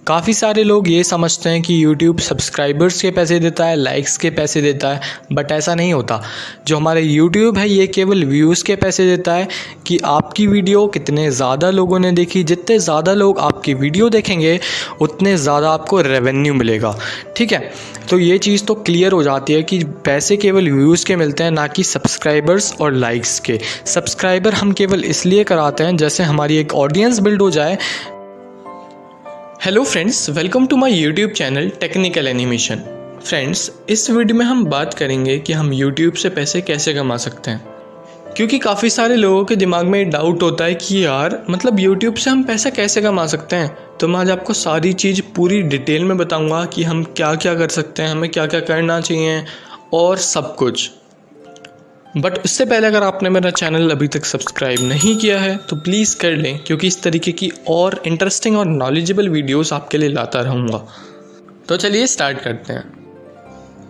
काफ़ी सारे लोग ये समझते हैं कि YouTube सब्सक्राइबर्स के पैसे देता है, लाइक्स के पैसे देता है, बट ऐसा नहीं होता। जो हमारे YouTube है ये केवल व्यूज़ के पैसे देता है कि आपकी वीडियो कितने ज़्यादा लोगों ने देखी। जितने ज़्यादा लोग आपकी वीडियो देखेंगे उतने ज़्यादा आपको रेवेन्यू मिलेगा। ठीक है, तो ये चीज़ तो क्लियर हो जाती है कि पैसे केवल व्यूज़ के मिलते हैं, ना कि सब्सक्राइबर्स और लाइक्स के। सब्सक्राइबर हम केवल इसलिए कराते हैं जैसे हमारी एक ऑडियंस बिल्ड हो जाए। Hello friends, welcome to my YouTube channel technical animation. Friends, इस वीडियो में हम बात करेंगे कि हम यूट्यूब से पैसे कैसे कमा सकते हैं, क्योंकि काफ़ी सारे लोगों के दिमाग में डाउट होता है कि यार मतलब यूट्यूब से हम पैसा कैसे कमा सकते हैं। तो मैं आज आपको सारी चीज़ पूरी डिटेल में बताऊंगा कि हम क्या क्या कर सकते हैं, हमें क्या क्या करना चाहिए और सब कुछ। बट उससे पहले अगर आपने मेरा चैनल अभी तक सब्सक्राइब नहीं किया है तो प्लीज़ कर लें, क्योंकि इस तरीके की और इंटरेस्टिंग और नॉलेजेबल वीडियोस आपके लिए लाता रहूँगा। तो चलिए स्टार्ट करते हैं।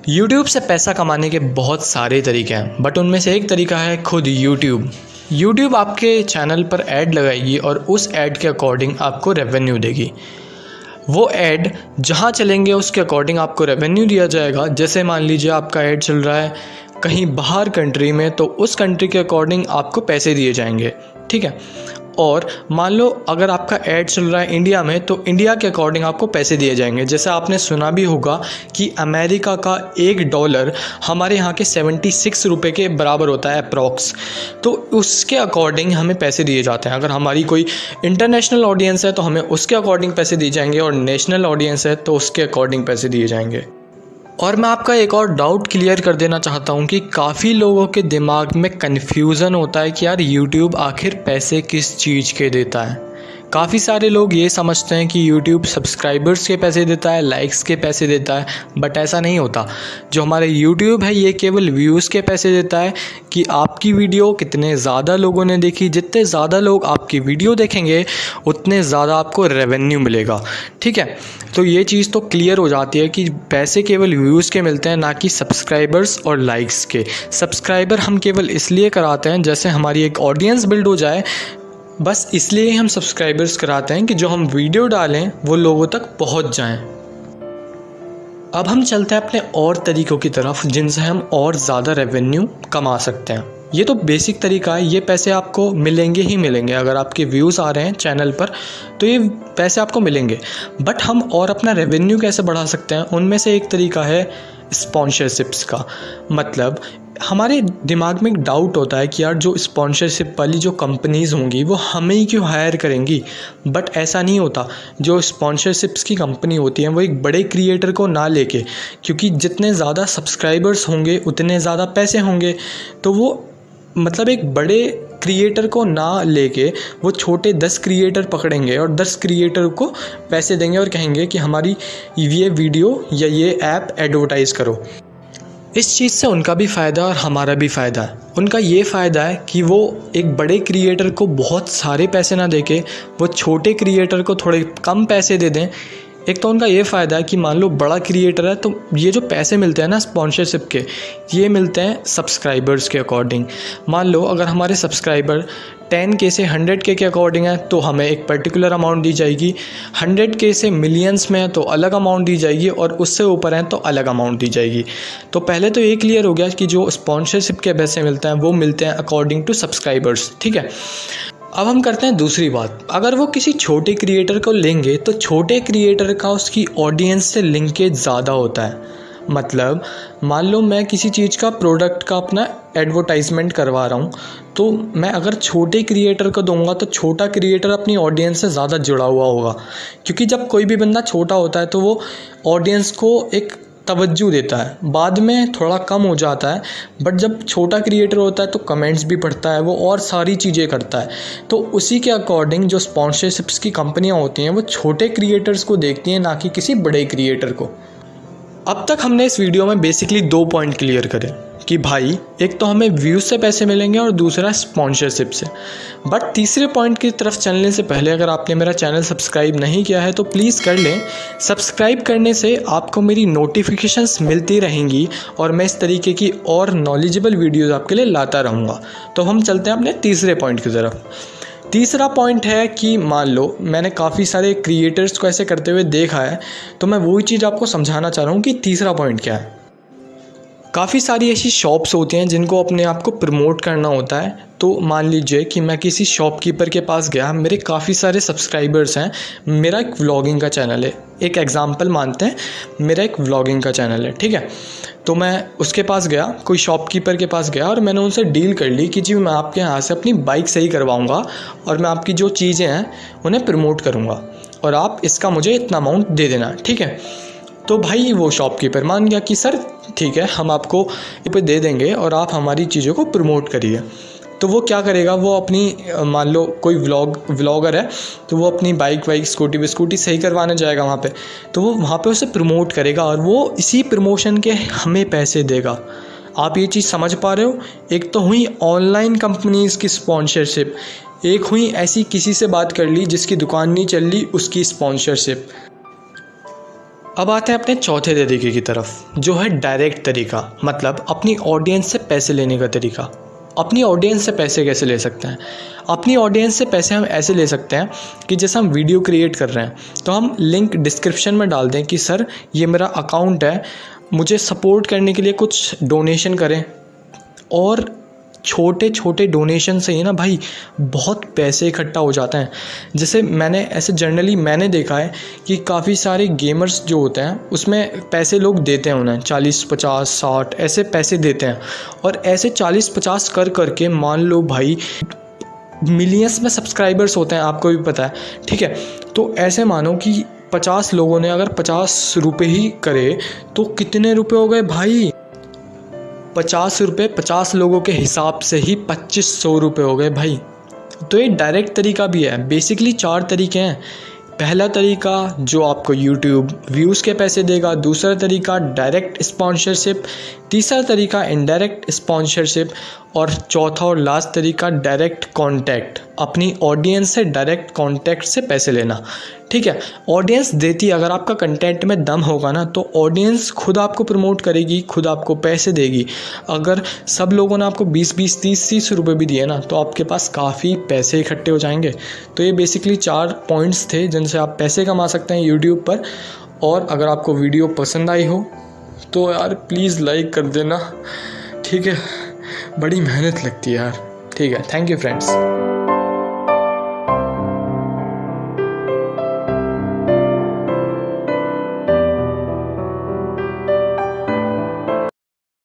YouTube से पैसा कमाने के बहुत सारे तरीके हैं, बट उनमें से एक तरीका है खुद YouTube आपके चैनल पर ऐड लगाएगी और उस ऐड के अकॉर्डिंग आपको रेवेन्यू देगी। वो ऐड जहाँ चलेंगे उसके अकॉर्डिंग आपको रेवेन्यू दिया जाएगा। जैसे मान लीजिए आपका ऐड चल रहा है कहीं बाहर कंट्री में, तो उस कंट्री के अकॉर्डिंग आपको पैसे दिए जाएंगे। ठीक है, और मान लो अगर आपका ऐड चल रहा है इंडिया में, तो इंडिया के अकॉर्डिंग आपको पैसे दिए जाएंगे। जैसे आपने सुना भी होगा कि अमेरिका का $1 हमारे यहाँ के 76 रुपये के बराबर होता है अप्रॉक्स। तो उसके अकॉर्डिंग हमें पैसे दिए जाते हैं। अगर हमारी कोई इंटरनेशनल ऑडियंस है तो हमें उसके अकॉर्डिंग पैसे दिए जाएंगे, और नेशनल ऑडियंस है तो उसके अकॉर्डिंग पैसे दिए जाएंगे। और मैं आपका एक और डाउट क्लियर कर देना चाहता हूँ कि काफ़ी लोगों के दिमाग में कन्फ्यूज़न होता है कि यार YouTube आखिर पैसे किस चीज़ के देता है। काफ़ी सारे लोग ये समझते हैं कि YouTube सब्सक्राइबर्स के पैसे देता है, लाइक्स के पैसे देता है, बट ऐसा नहीं होता। जो हमारे YouTube है ये केवल व्यूज़ के पैसे देता है कि आपकी वीडियो कितने ज़्यादा लोगों ने देखी। जितने ज़्यादा लोग आपकी वीडियो देखेंगे उतने ज़्यादा आपको रेवेन्यू मिलेगा। ठीक है, तो ये चीज़ तो क्लियर हो जाती है कि पैसे केवल व्यूज़ के मिलते हैं, ना कि सब्सक्राइबर्स और लाइक्स के। सब्सक्राइबर हम केवल इसलिए कराते हैं जैसे हमारी एक ऑडियंस बिल्ड हो जाए, बस इसलिए हम सब्सक्राइबर्स कराते हैं कि जो हम वीडियो डालें वो लोगों तक पहुंच जाएं। अब हम चलते हैं अपने और तरीक़ों की तरफ जिनसे हम और ज़्यादा रेवेन्यू कमा सकते हैं। ये तो बेसिक तरीका है, ये पैसे आपको मिलेंगे ही मिलेंगे। अगर आपके व्यूज़ आ रहे हैं चैनल पर तो ये पैसे आपको मिलेंगे। बट हम और अपना रेवेन्यू कैसे बढ़ा सकते हैं, उनमें से एक तरीका है स्पॉन्सरशिप्स का। मतलब हमारे दिमाग में एक डाउट होता है कि यार जो स्पॉन्सरशिप वाली जो कंपनीज़ होंगी वो हमें ही क्यों हायर करेंगी। बट ऐसा नहीं होता। जो स्पॉन्सरशिप्स की कंपनी होती है वो एक बड़े क्रिएटर को ना लेके, क्योंकि जितने ज़्यादा सब्सक्राइबर्स होंगे उतने ज़्यादा पैसे होंगे, तो वो मतलब एक बड़े क्रिएटर को ना लेके वो छोटे 10 क्रिएटर पकड़ेंगे और 10 क्रिएटर को पैसे देंगे और कहेंगे कि हमारी ये वीडियो या ये ऐप एडवर्टाइज़ करो। इस चीज़ से उनका भी फ़ायदा और हमारा भी फ़ायदा है। उनका ये फ़ायदा है कि वो एक बड़े क्रिएटर को बहुत सारे पैसे ना देके वो छोटे क्रिएटर को थोड़े कम पैसे दे दें। एक तो उनका ये फ़ायदा है कि मान लो बड़ा क्रिएटर है तो ये जो पैसे मिलते हैं ना स्पॉन्सरशिप के, ये मिलते हैं सब्सक्राइबर्स के अकॉर्डिंग। मान लो अगर हमारे सब्सक्राइबर 10K से 100K के अकॉर्डिंग है तो हमें एक पर्टिकुलर अमाउंट दी जाएगी। 100K से मिलियंस में है तो अलग अमाउंट दी जाएगी, और उससे ऊपर हैं तो अलग अमाउंट दी जाएगी। तो पहले तो ये क्लियर हो गया कि जो स्पॉन्सरशिप के पैसे मिलते हैं वो मिलते हैं अकॉर्डिंग टू सब्सक्राइबर्स। ठीक है, अब हम करते हैं दूसरी बात। अगर वो किसी छोटे क्रिएटर को लेंगे तो छोटे क्रिएटर का उसकी ऑडियंस से लिंकेज ज़्यादा होता है। मतलब मान लो मैं किसी चीज़ का प्रोडक्ट का अपना एडवर्टाइजमेंट करवा रहा हूँ, तो मैं अगर छोटे क्रिएटर को दूंगा तो छोटा क्रिएटर अपनी ऑडियंस से ज़्यादा जुड़ा हुआ होगा, क्योंकि जब कोई भी बंदा छोटा होता है तो वो ऑडियंस को एक तवज्जो देता है, बाद में थोड़ा कम हो जाता है। बट जब छोटा क्रिएटर होता है तो कमेंट्स भी पढ़ता है वो और सारी चीज़ें करता है। तो उसी के अकॉर्डिंग जो स्पॉन्सरशिप्स की कंपनियां होती हैं वो छोटे क्रिएटर्स को देखती हैं, ना कि किसी बड़े क्रिएटर को। अब तक हमने इस वीडियो में बेसिकली 2 पॉइंट क्लियर करे कि भाई एक तो हमें व्यूज़ से पैसे मिलेंगे और दूसरा स्पॉन्सरशिप से। बट तीसरे पॉइंट की तरफ चलने से पहले अगर आपने मेरा चैनल सब्सक्राइब नहीं किया है तो प्लीज़ कर लें। सब्सक्राइब करने से आपको मेरी नोटिफिकेशंस मिलती रहेंगी और मैं इस तरीके की और नॉलेजेबल वीडियोज़ आपके लिए लाता रहूँगा। तो हम चलते हैं अपने तीसरे पॉइंट की तरफ तीसरा पॉइंट है कि मान लो मैंने काफ़ी सारे क्रिएटर्स को ऐसे करते हुए देखा है, तो मैं वही चीज़ आपको समझाना चाह रहा हूँ कि तीसरा पॉइंट क्या है। काफ़ी सारी ऐसी शॉप्स होती हैं जिनको अपने आप को प्रमोट करना होता है। तो मान लीजिए कि मैं किसी शॉपकीपर के पास गया, मेरे काफ़ी सारे सब्सक्राइबर्स हैं, मेरा एक व्लॉगिंग का चैनल है, एक एग्ज़ाम्पल मानते हैं मेरा एक व्लॉगिंग का चैनल है, ठीक है। तो मैं उसके पास गया, कोई शॉपकीपर के पास गया और मैंने उनसे डील कर ली कि जी मैं आपके यहाँ से अपनी बाइक सही करवाऊँगा और मैं आपकी जो चीज़ें हैं उन्हें प्रमोट करूँगा और आप इसका मुझे इतना अमाउंट दे देना, ठीक है। तो भाई वो शॉपकीपर मान गया कि सर ठीक है, हम आपको पे दे देंगे और आप हमारी चीज़ों को प्रमोट करिए। तो वो क्या करेगा, वो अपनी मान लो कोई व्लॉगर है तो वो अपनी बाइक स्कूटी सही करवाने जाएगा वहाँ पे, तो वो वहाँ पे उसे प्रमोट करेगा और वो इसी प्रमोशन के हमें पैसे देगा। आप ये चीज़ समझ पा रहे हो। एक तो हुई ऑनलाइन कंपनीज़ की स्पॉन्सरशिप, एक हुई ऐसी किसी से बात कर ली जिसकी दुकान नहीं चल रही उसकी स्पॉन्सरशिप। अब आते हैं अपने चौथे तरीके की तरफ, जो है डायरेक्ट तरीका, मतलब अपनी ऑडियंस से पैसे लेने का तरीका। अपनी ऑडियंस से पैसे कैसे ले सकते हैं? अपनी ऑडियंस से पैसे हम ऐसे ले सकते हैं कि जैसे हम वीडियो क्रिएट कर रहे हैं तो हम लिंक डिस्क्रिप्शन में डाल दें कि सर ये मेरा अकाउंट है, मुझे सपोर्ट करने के लिए कुछ डोनेशन करें। और छोटे छोटे डोनेशन से ही ना भाई बहुत पैसे इकट्ठा हो जाते हैं। जैसे मैंने देखा है कि काफ़ी सारे गेमर्स जो होते हैं उसमें पैसे लोग देते हैं, उन्हें 40 50 60 ऐसे पैसे देते हैं और ऐसे 40 50 कर के मान लो भाई मिलियंस में सब्सक्राइबर्स होते हैं, आपको भी पता है, ठीक है। तो ऐसे मानो कि 50 लोगों ने अगर 50 रुपये ही करे तो कितने रुपए हो गए भाई? 50 रुपये 50 लोगों के हिसाब से ही 2500 रुपये हो गए भाई। तो ये डायरेक्ट तरीका भी है। बेसिकली 4 तरीके हैं। पहला तरीका जो आपको YouTube व्यूज़ के पैसे देगा, दूसरा तरीका डायरेक्ट स्पॉन्सरशिप, तीसरा तरीका इनडायरेक्ट स्पॉन्सरशिप और चौथा और लास्ट तरीका डायरेक्ट कांटेक्ट, अपनी ऑडियंस से डायरेक्ट कांटेक्ट से पैसे लेना, ठीक है। ऑडियंस देती, अगर आपका कंटेंट में दम होगा ना तो ऑडियंस खुद आपको प्रमोट करेगी, खुद आपको पैसे देगी। अगर सब लोगों ने आपको 20-20 30-30 रुपये भी दिए ना तो आपके पास काफ़ी पैसे इकट्ठे हो जाएंगे। तो ये बेसिकली 4 पॉइंट्स थे जिनसे आप पैसे कमा सकते हैं यूट्यूब पर। और अगर आपको वीडियो पसंद आई हो तो यार प्लीज़ लाइक कर देना, ठीक है। बड़ी मेहनत लगती है यार, ठीक है। Thank you friends.